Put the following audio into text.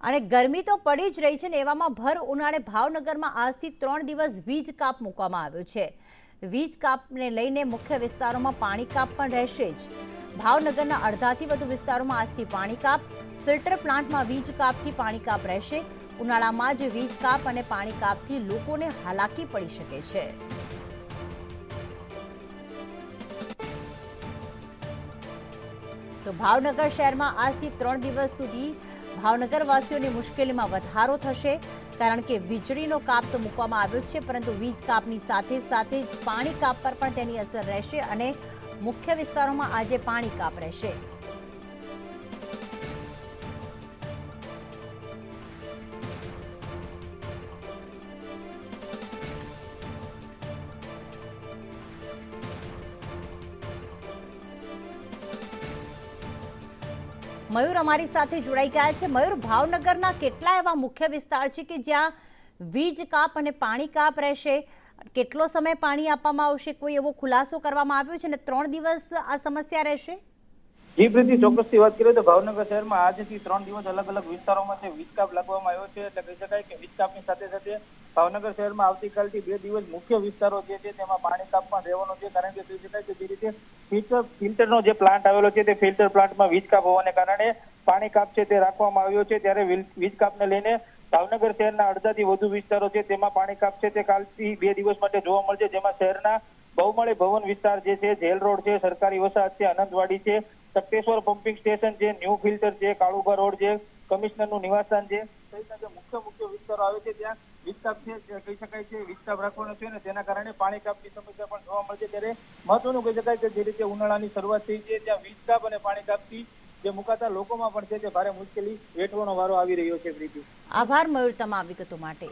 અને ગરમી તો પડી જ રહી છે ને એવામાં ભર ઉનાળે ભાવનગરમાં આજથી 3 દિવસ વીજ કાપ મૂકવામાં આવ્યો છે। વીજ કાપને લઈને મુખ્ય વિસ્તારોમાં પાણી કાપ પણ રહેશે જ। ભાવનગરના અડધાથી વધુ વિસ્તારોમાં આજથી પાણી કાપ, ફિલ્ટર પ્લાન્ટમાં વીજ કાપથી પાણી કાપ રહેશે। ઉનાળામાં જ વીજ કાપ અને પાણી કાપથી લોકોને હાલાકી પડી શકે છે। તો ભાવનગર શહેરમાં આજથી 3 દિવસ સુધી ભાવનગરવાસીઓની મુશ્કેલીમાં વધારો થશે, કારણ કે વીજળીનો કાપ તો મૂકવામાં આવ્યો છે, પરંતુ વીજ કાપની સાથે સાથે પાણી કાપ પર પણ તેની અસર રહેશે અને મુખ્ય વિસ્તારોમાં આજે પાણી કાપ રહેશે। મયુર અમારી સાથે જોડાઈ ગયા છે। મયુર, ભાવનગરના કેટલા એવા મુખ્ય વિસ્તાર છે કે જ્યાં વીજ કાપ અને પાણી કાપ રહેશે? કેટલો સમય પાણી આપવામાં આવશે, કોઈ એવો ખુલાસો કરવામાં આવ્યો છે? અને 3 દિવસ આ સમસ્યા રહેશે? જી પ્રીતિ, ચોક્કસથી વાત કરીએ તો ભાવનગર શહેરમાં આજથી 3 દિવસ અલગ અલગ વિસ્તારોમાં વીજ કાપ લાગવામાં આવ્યો છે। એટલે કહી શકાય કે વીજ કાપની સાથે સાથે ભાવનગર શહેરમાં આવતીકાલથી 2 દિવસ મુખ્ય વિસ્તારો જે છે તેમાં પાણી કાપ પણ રહેવાનો છે। કારણ કે કહી શકાય કે જે રીતે ફિલ્ટરનો જે પ્લાન્ટ આવેલો છે તે ફિલ્ટર પ્લાન્ટમાં વીજ કાપ હોવાને કારણે પાણી કાપ છે તે રાખવામાં આવ્યો છે। ત્યારે વીજ કાપને લઈને ભાવનગર શહેરના અડધાથી વધુ વિસ્તારો છે તેમાં પાણી કાપ છે તે કાલથી 2 દિવસ માટે જોવા મળશે। જેમાં શહેરના બહુમાળી ભવન વિસ્તાર જે છે, જેલ રોડ છે, સરકારી વસાહત છે, આનંદવાડી છે, સપ્તેશ્વર પમ્પિંગ સ્ટેશન છે, ન્યૂ ફિલ્ટર છે, કાળુભા રોડ છે, કમિશનરનું નિવાસસ્થાન છે, સહિતના જે મુખ્ય વિસ્તારો આવે છે ત્યાં વીજ કાપ છે કહી શકાય છે વીજ કાપ રાખવાનો છે ને તેના કારણે પાણી કાપની સમસ્યા પણ જોવા મળશે। ત્યારે મહત્વનું કહી શકાય કે જે રીતે ઉનાળાની શરૂઆત થઈ છે ત્યાં વીજ કાપ અને પાણી કાપથી જે મુકાતા લોકોમાં પણ છે તે ભારે મુશ્કેલી વેઠવાનો વારો આવી રહ્યો છે। પ્રીતિ, આભાર મયુર તમામ વિગતો માટે।